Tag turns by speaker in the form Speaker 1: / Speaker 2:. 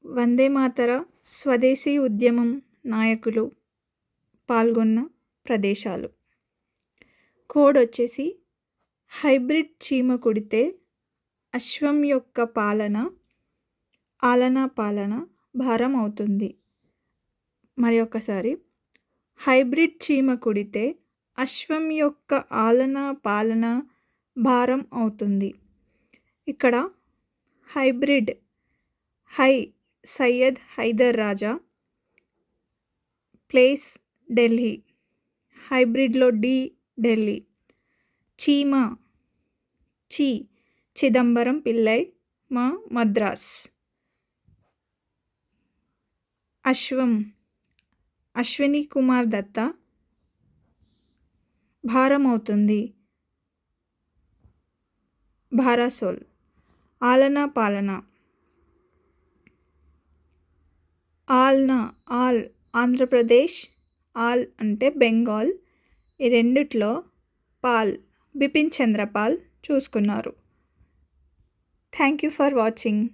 Speaker 1: వందే మాతర స్వదేశీ ఉద్యమం నాయకులు పాల్గొన్న ప్రదేశాలు. కోడ్ వచ్చేసి హైబ్రిడ్ చీమ కుడితే అశ్వం యొక్క ఆలనా పాలన భారం అవుతుంది. మరి ఒకసారి, హైబ్రిడ్ చీమ కుడితే అశ్వం యొక్క ఆలనా పాలన భారం అవుతుంది. ఇక్కడ హైబ్రిడ్ సయ్యద్ హైదర్ రాజా, ప్లేస్ ఢిల్లీ, హైబ్రిడ్లో ఢిల్లీ. చీమ చిదంబరం పిల్లై మద్రాస్. అశ్వం అశ్విని కుమార్ దత్త, భారం అవుతుంది, భారాసోల్. ఆలనా పాలన ఆంధ్రప్రదేశ్, అంటే బెంగాల్. ఈ రెండిట్లో బిపిన్ చంద్రపాల్ చూసుకున్నారు. Thank you for watching.